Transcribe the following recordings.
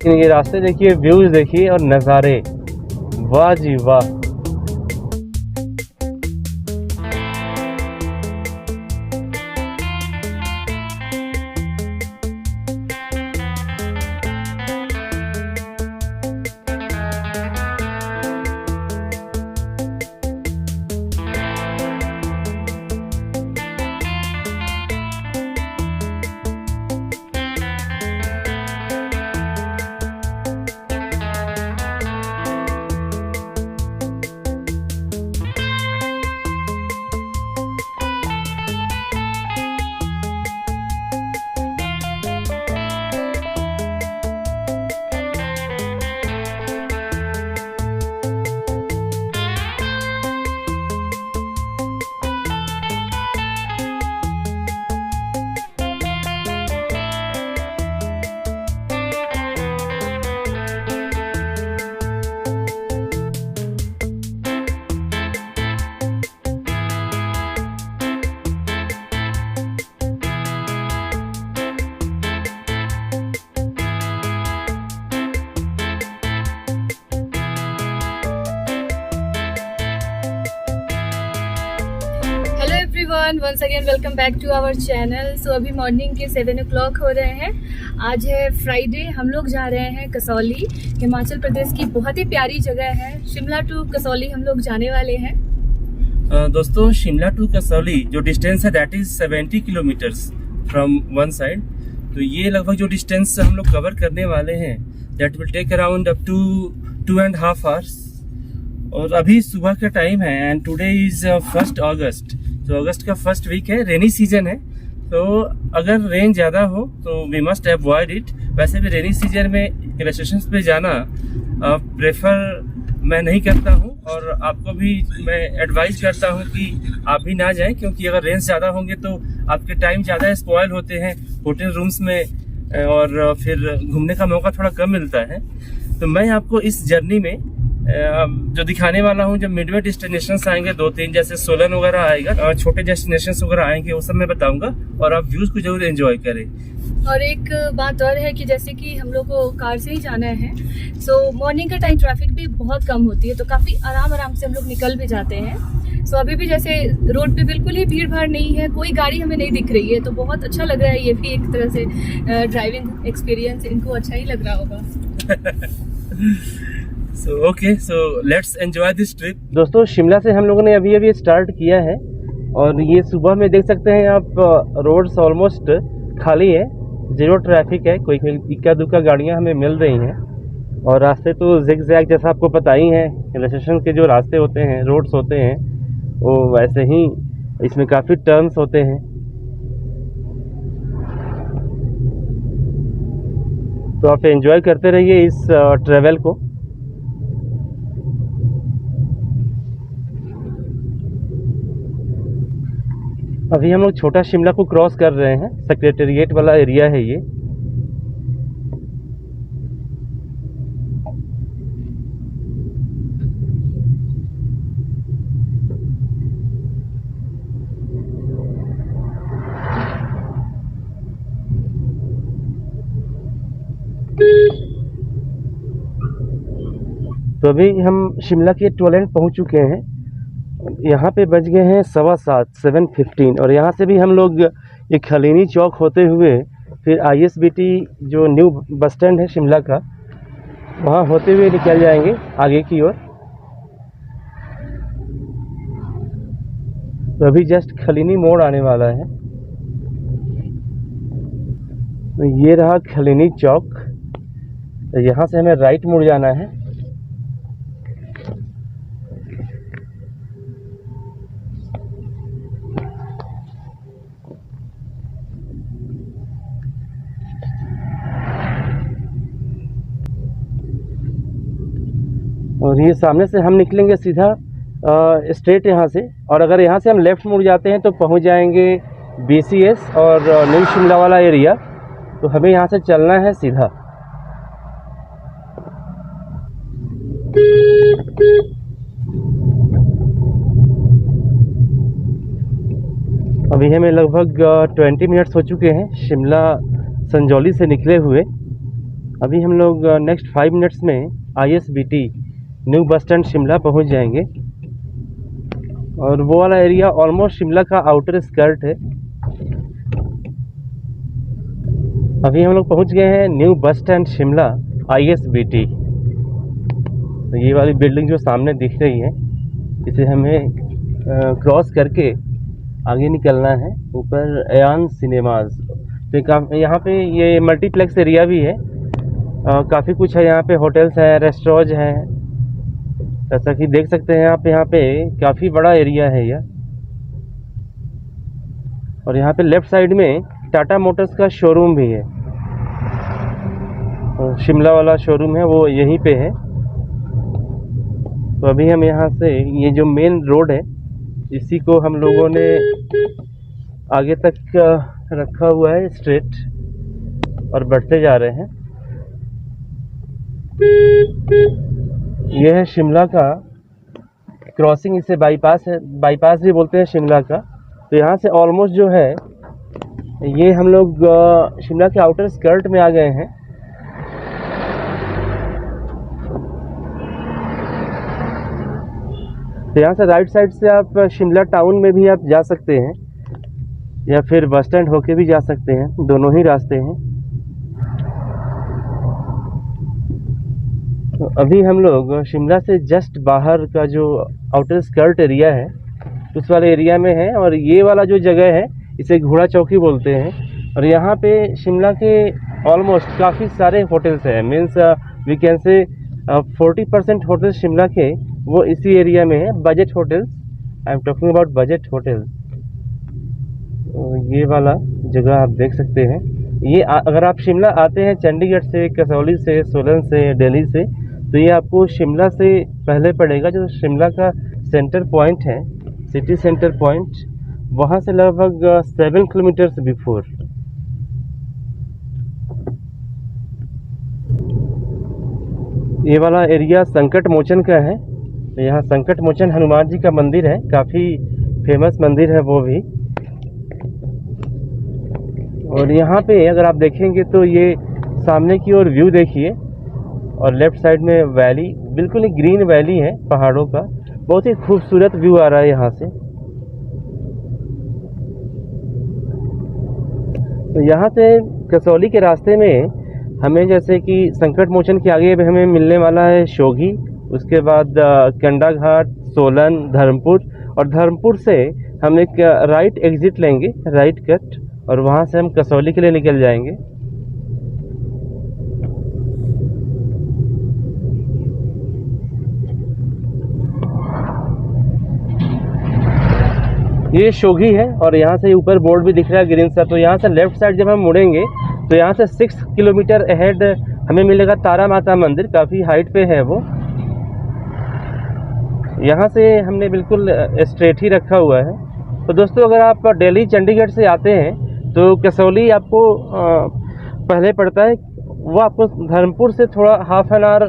लेकिन ये रास्ते देखिए, व्यूज देखिए और नज़ारे, वाह जी वाह। Hello everyone, once again welcome back to our channel. So अभी मॉर्निंग के 7 o'clock हो रहे हैं। आज है फ्राइडे। हम लोग जा रहे हैं कसौली, हिमाचल प्रदेश की बहुत ही प्यारी जगह है। शिमला टू कसौली हम लोग जाने वाले हैं। दोस्तों, शिमला टू कसौली जो डिस्टेंस है that is 70 kilometres from one side. तो ये लगभग जो डिस्टेंस हम लोग कवर करने वाले हैं that will take around up to 2.5 hours। और अभी सुबह का टाइम है एंड टुडे इज 1 अगस्त। तो अगस्त का फर्स्ट वीक है, रेनी सीजन है। तो अगर रेन ज़्यादा हो तो वी मस्ट अवॉइड इट। वैसे भी रेनी सीजन में हिल स्टेशंस पे जाना प्रेफर मैं नहीं करता हूँ, और आपको भी मैं एडवाइस करता हूँ कि आप भी ना जाएं, क्योंकि अगर रेंज ज़्यादा होंगे तो आपके टाइम ज़्यादा स्पॉयल होते हैं होटल रूम्स में, और फिर घूमने का मौका थोड़ा कम मिलता है। तो मैं आपको इस जर्नी में जो दिखाने वाला हूँ, जब मिडवे डेस्टिनेशंस आएंगे 2-3, जैसे सोलन वगैरह आएगा और छोटे डेस्टिनेशंस वगैरह आएंगे, वो सब मैं बताऊंगा, और आप व्यूज को जरूर एंजॉय करें। और एक बात और है कि जैसे कि हम लोग को कार से ही जाना है, सो मॉर्निंग का टाइम ट्रैफिक भी बहुत कम होती है, तो काफ़ी आराम से हम लोग निकल भी जाते हैं। सो अभी भी जैसे रोड पे बिल्कुल ही भीड़ भाड़ नहीं है, कोई गाड़ी हमें नहीं दिख रही है, तो बहुत अच्छा लग रहा है। ये भी एक तरह से ड्राइविंग एक्सपीरियंस इनको अच्छा ही लग रहा होगा। So let's enjoy this trip. दोस्तों, शिमला से हम लोगों ने अभी स्टार्ट किया है, और ये सुबह में देख सकते हैं आप, रोड्स ऑलमोस्ट खाली है, जीरो ट्रैफिक है। कोई इक्का दुक्का गाड़ियां हमें मिल रही हैं, और रास्ते तो जिग जैग जैसा आपको पता ही है, हिल स्टेशन के जो रास्ते होते हैं, रोड्स होते हैं, वो वैसे ही इसमें काफ़ी टर्न्स होते हैं। तो आप एंजॉय करते रहिए इस ट्रैवल को। अभी हम लोग छोटा शिमला को क्रॉस कर रहे हैं, सेक्रेटेरिएट वाला एरिया है ये। तो अभी हम शिमला के टोलेंट पहुंच चुके हैं। यहाँ पे बज गए हैं 7:15, और यहाँ से भी हम लोग ये खलीनी चौक होते हुए फिर ISBT जो न्यू बस स्टैंड है शिमला का, वहाँ होते हुए निकल जाएंगे आगे की ओर। तो अभी जस्ट खलीनी मोड़ आने वाला है। तो ये रहा खलीनी चौक। तो यहाँ से हमें राइट मुड़ जाना है। और ये सामने से हम निकलेंगे सीधा स्ट्रेट यहाँ से, और अगर यहाँ से हम लेफ़्ट मुड़ जाते हैं तो पहुँच जाएंगे BCS और न्यू शिमला वाला एरिया। तो हमें यहाँ से चलना है सीधा। अभी हमें लगभग 20 मिनट्स हो चुके हैं शिमला संजौली से निकले हुए। अभी हम लोग नेक्स्ट 5 मिनट्स में ISBT new bus stand Shimla पहुंच जाएंगे। और वो वाला एरिया ऑलमोस्ट शिमला का आउटर स्कर्ट है। अभी हम लोग पहुंच गए हैं new bus stand Shimla ISBT। तो ये वाली बिल्डिंग जो सामने दिख रही है, इसे हमें क्रॉस करके आगे निकलना है। ऊपर एयान सिनेमाज, तो यहाँ पे ये मल्टीप्लेक्स एरिया भी है। काफ़ी कुछ है यहाँ पे, होटल्स हैं, रेस्टोरेंट हैं, जैसा कि देख सकते हैं आप। यहाँ पे काफ़ी बड़ा एरिया है यह। और यहाँ पे लेफ़्ट साइड में टाटा मोटर्स का शोरूम भी है। शिमला वाला शोरूम है वो यहीं पे है। तो अभी हम यहाँ से, ये जो मेन रोड है, इसी को हम लोगों ने आगे तक रखा हुआ है स्ट्रेट, और बढ़ते जा रहे हैं। यह है शिमला का क्रॉसिंग, इसे बाईपास है, बाईपास भी बोलते हैं शिमला का। तो यहाँ से ऑलमोस्ट जो है, ये हम लोग शिमला के आउटर स्कर्ट में आ गए हैं। तो यहाँ से राइट साइड से आप शिमला टाउन में भी आप जा सकते हैं, या फिर बस स्टैंड होके भी जा सकते हैं, दोनों ही रास्ते हैं। तो अभी हम लोग शिमला से जस्ट बाहर का जो आउटर स्कर्ट एरिया है, उस वाले एरिया में है। और ये वाला जो जगह है, इसे घोड़ा चौकी बोलते हैं। और यहाँ पे शिमला के ऑलमोस्ट काफ़ी सारे होटल्स हैं। Means we can say 40% hotels Shimla के वो इसी एरिया में है, budget hotels. I am talking about budget hotels. ये वाला जगह आप देख सकते हैं। ये अगर आप शिमला आते हैं चंडीगढ़ से, कसौली से, सोलन से, दिल्ली से, तो ये आपको शिमला से पहले पड़ेगा। जो शिमला का सेंटर पॉइंट है, सिटी सेंटर पॉइंट, वहाँ से लगभग 7 किलोमीटर्स बिफोर। ये वाला एरिया संकट मोचन का है। यहाँ संकट मोचन हनुमान जी का मंदिर है, काफ़ी फेमस मंदिर है वो भी। और यहाँ पे अगर आप देखेंगे तो ये सामने की ओर व्यू देखिए, और लेफ्ट साइड में वैली, बिल्कुल ही ग्रीन वैली है पहाड़ों का। बहुत ही खूबसूरत व्यू आ रहा है यहाँ से। तो यहाँ से कसौली के रास्ते में हमें, जैसे कि संकट मोचन के आगे हमें मिलने वाला है शोघी, उसके बाद कंडा घाट, सोलन, धर्मपुर। और धर्मपुर से हम एक राइट एग्जिट लेंगे, राइट कट, और वहाँ से हम कसौली के लिए निकल जाएंगे। ये शोघी है, और यहाँ से ऊपर बोर्ड भी दिख रहा है ग्रीन सा। तो यहाँ से लेफ्ट साइड जब हम मुड़ेंगे तो यहाँ से 6 किलोमीटर अहेड हमें मिलेगा तारा माता मंदिर। काफ़ी हाइट पे है वो। यहाँ से हमने बिल्कुल स्ट्रेट ही रखा हुआ है। तो दोस्तों, अगर आप दिल्ली चंडीगढ़ से आते हैं तो कसौली आपको पहले पड़ता है। वो आपको धर्मपुर से थोड़ा हाफ एन आवर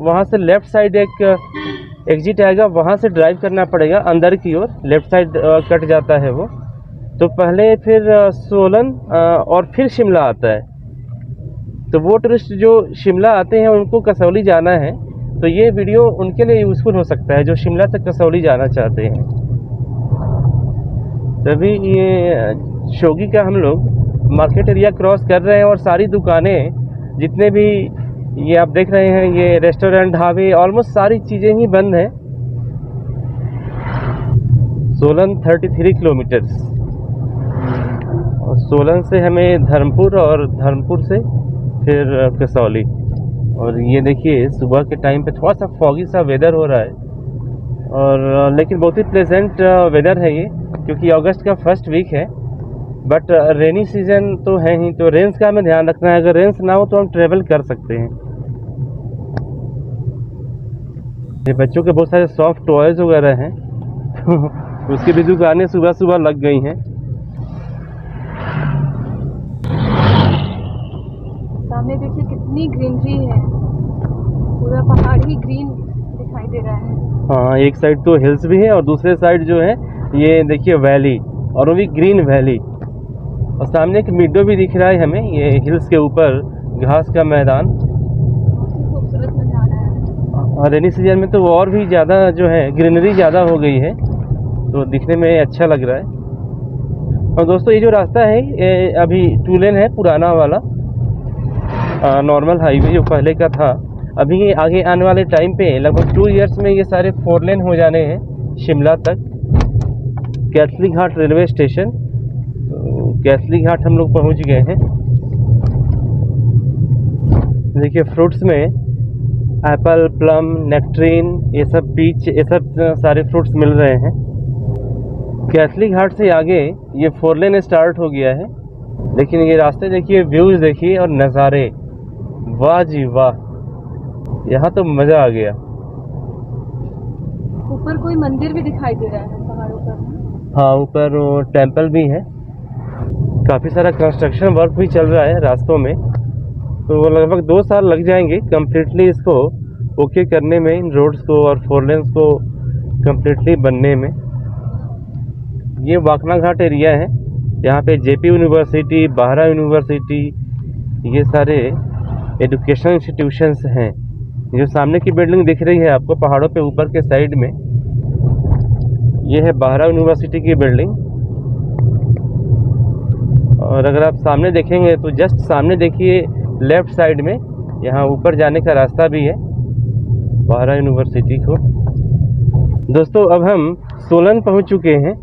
वहाँ से लेफ़्ट साइड एक एग्जिट आएगा, वहाँ से ड्राइव करना पड़ेगा अंदर की ओर। लेफ़्ट साइड कट जाता है वो। तो पहले फिर सोलन और फिर शिमला आता है। तो वो टूरिस्ट जो शिमला आते हैं उनको कसौली जाना है, तो ये वीडियो उनके लिए यूज़फुल हो सकता है जो शिमला से कसौली जाना चाहते हैं। तभी ये शोगी का हम लोग मार्केट एरिया क्रॉस कर रहे हैं, और सारी दुकानें जितने भी ये आप देख रहे हैं, ये रेस्टोरेंट, ढाबे, ऑलमोस्ट सारी चीज़ें ही बंद हैं। सोलन 33 किलोमीटर्स, और सोलन से हमें धर्मपुर, और धर्मपुर से फिर कसौली। और ये देखिए सुबह के टाइम पे थोड़ा सा फॉगी सा वेदर हो रहा है, और लेकिन बहुत ही प्लेजेंट वेदर है ये, क्योंकि अगस्त का फर्स्ट वीक है। बट रेनी सीजन तो है ही, तो रेंस का हमें ध्यान रखना है। अगर रेंस ना हो तो हम ट्रेवल कर सकते हैं। ये बच्चों के बहुत सारे सॉफ्ट टॉयज वगैरह हैं, तो उसकी भी दुकानें सुबह सुबह लग गई हैं। सामने देखिए कितनी ग्रीनरी है, पूरा पहाड़ ही ग्रीन दिखाई दे रहा है। हाँ, एक साइड तो हिल्स भी है, और दूसरे साइड जो है ये देखिए वैली, और वो भी ग्रीन वैली। और सामने एक मिडो भी दिख रहा है हमें, ये हिल्स के ऊपर घास का मैदान। खूबसूरत नज़ारा है। और रेनी सीजन में तो और भी ज़्यादा जो है ग्रीनरी ज़्यादा हो गई है, तो दिखने में अच्छा लग रहा है। और दोस्तों ये जो रास्ता है ये अभी 2 लेन है, पुराना वाला नॉर्मल हाईवे जो पहले का था। अभी ये आगे आने वाले टाइम पे लगभग 2 इयर्स में ये सारे 4 लेन हो जाने हैं शिमला तक। कैथली घाट रेलवे स्टेशन, तो कैथली घाट हम लोग पहुंच गए हैं। देखिए फ्रूट्स में एप्पल, प्लम, नेक्ट्रीन, ये सब पीच, ये सब सारे फ्रूट्स मिल रहे हैं। कैथली घाट से आगे ये 4 लेन स्टार्ट हो गया है। लेकिन ये रास्ते देखिए, व्यूज़ देखिए और नज़ारे, वाह जी वाह, यहाँ तो मज़ा आ गया। ऊपर कोई मंदिर भी दिखाई दे रहा है पहाड़ों पर। हाँ, ऊपर टेंपल भी है। काफ़ी सारा कंस्ट्रक्शन वर्क भी चल रहा है रास्तों में, तो लगभग 2 साल लग जाएंगे कम्प्लीटली इसको ओके करने में, इन रोड्स को और 4 लेन्स को कम्प्लीटली बनने में। ये वाकना घाट एरिया है, यहाँ पे जेपी यूनिवर्सिटी, बाहरा यूनिवर्सिटी, ये सारे एजुकेशनल इंस्टीट्यूशंस हैं। जो सामने की बिल्डिंग दिख रही है आपको पहाड़ों पे ऊपर के साइड में, ये है बाहरा यूनिवर्सिटी की बिल्डिंग। और अगर आप सामने देखेंगे तो जस्ट सामने देखिए लेफ़्ट साइड में, यहाँ ऊपर जाने का रास्ता भी है बाहरा यूनिवर्सिटी को। दोस्तों अब हम सोलन पहुँच चुके हैं,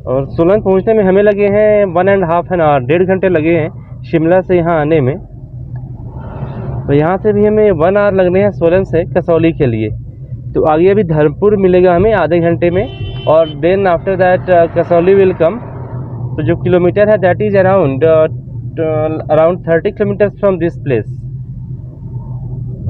और सोलन पहुँचने में हमें लगे हैं 1.5 आवर, 1.5 घंटे लगे हैं शिमला से यहाँ आने में। तो यहाँ से भी हमें 1 आवर लगने हैं सोलन से कसौली के लिए। तो आगे अभी धर्मपुर मिलेगा हमें आधे घंटे में, और then after that Kasauli will come. तो जो किलोमीटर है that is around 30 kilometres from this place.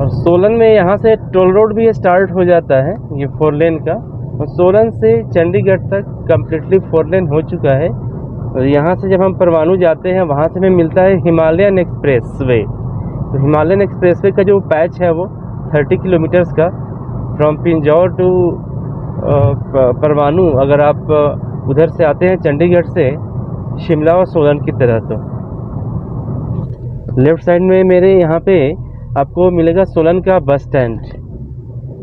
और सोलन में यहाँ से टोल रोड भी स्टार्ट हो जाता है, ये 4 लेन का। और सोलन से चंडीगढ़ तक कम्प्लीटली 4 लेन हो चुका है। और यहाँ से जब हम परवाणू जाते हैं वहाँ से हमें मिलता है हिमालयन एक्सप्रेस वे। तो हिमालयन एक्सप्रेस वे का जो पैच है वो 30 किलोमीटर्स का, फ्रॉम पिंजौर टू परवाणू। अगर आप उधर से आते हैं चंडीगढ़ से शिमला और सोलन की तरह, तो लेफ़्ट साइड में मेरे यहाँ पे आपको मिलेगा सोलन का बस स्टैंड।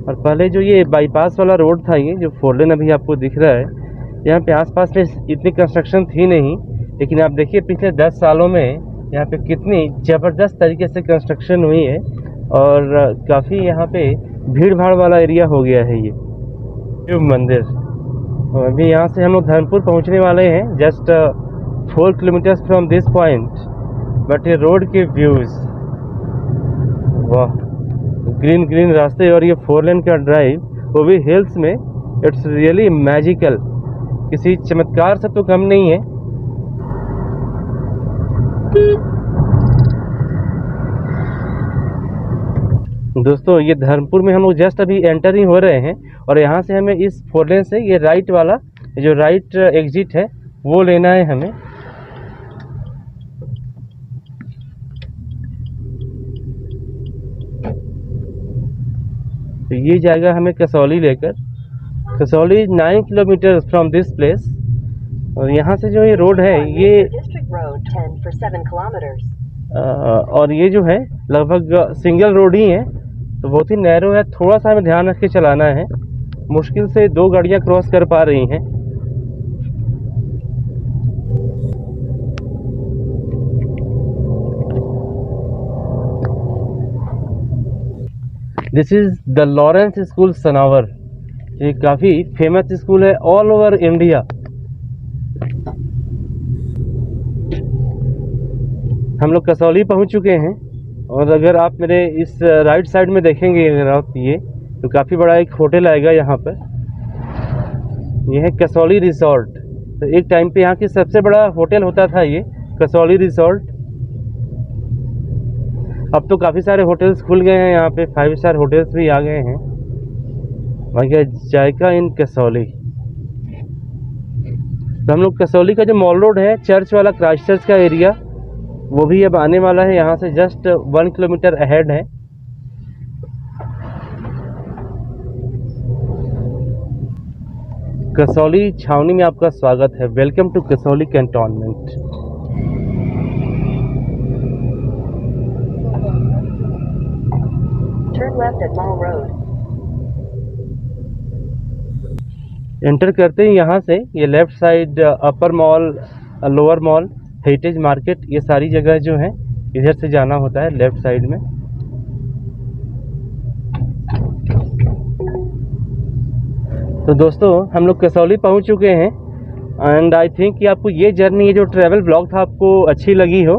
और पहले जो ये बाईपास वाला रोड था, ये जो 4 लेन अभी आपको दिख रहा है, यहाँ पे आसपास में इतनी कंस्ट्रक्शन थी नहीं। लेकिन आप देखिए पिछले 10 सालों में यहाँ पे कितनी ज़बरदस्त तरीके से कंस्ट्रक्शन हुई है, और काफ़ी यहाँ पे भीड़ भाड़ वाला एरिया हो गया है ये शिव मंदिर। और अभी यहाँ से हम लोग धर्मपुर पहुँचने वाले हैं, just 4 kilometres from this point. But ये रोड के व्यूज़, वाह, ग्रीन ग्रीन रास्ते, और ये 4 लेन का ड्राइव, वो भी हिल्स में, इट्स रियली मैजिकल। किसी चमत्कार से तो कम नहीं है। दोस्तों ये धर्मपुर में हम लोग जस्ट अभी एंटर ही हो रहे हैं, और यहाँ से हमें इस 4 लेन से ये राइट वाला जो राइट एग्जिट है वो लेना है हमें। तो ये जाएगा हमें कसौली लेकर। Kasauli 9 kilometre from this place. और यहाँ से जो ये रोड है ये और ये जो है लगभग सिंगल रोड ही है, तो बहुत ही नैरो है। थोड़ा सा हमें ध्यान रख के चलाना है, मुश्किल से 2 गाड़ियाँ क्रॉस कर पा रही हैं। This is the Lawrence school Sanawar. ये काफ़ी फेमस स्कूल है ऑल ओवर इंडिया। हम लोग कसौली पहुंच चुके हैं, और अगर आप मेरे इस राइट साइड में देखेंगे अगर आप ये, तो काफ़ी बड़ा एक होटल आएगा यहाँ पर। यह है कसौली रिसोर्ट। तो एक टाइम पे यहाँ की सबसे बड़ा होटल होता था ये कसौली रिसोर्ट। अब तो काफ़ी सारे होटल्स खुल गए हैं यहाँ पे, 5 स्टार होटल्स भी आ गए हैं। वहाँ क्या जायका इन कसौली। तो हम लोग कसौली का जो मॉल रोड है, चर्च वाला, क्राइस्ट चर्च का एरिया, वो भी अब आने वाला है। यहाँ से जस्ट 1 किलोमीटर अहेड है। कसौली छावनी में आपका स्वागत है। Welcome to Kasauli cantonment. Turn left at Mall Road. Enter करते हैं यहाँ से, ये left side upper mall, lower mall, heritage market, ये सारी जगह जो है इधर से जाना होता है लेफ्ट साइड में। तो दोस्तों हम लोग कसौली पहुँच चुके हैं एंड आई थिंक कि आपको ये जर्नी, ये जो ट्रैवल ब्लॉग था आपको अच्छी लगी हो।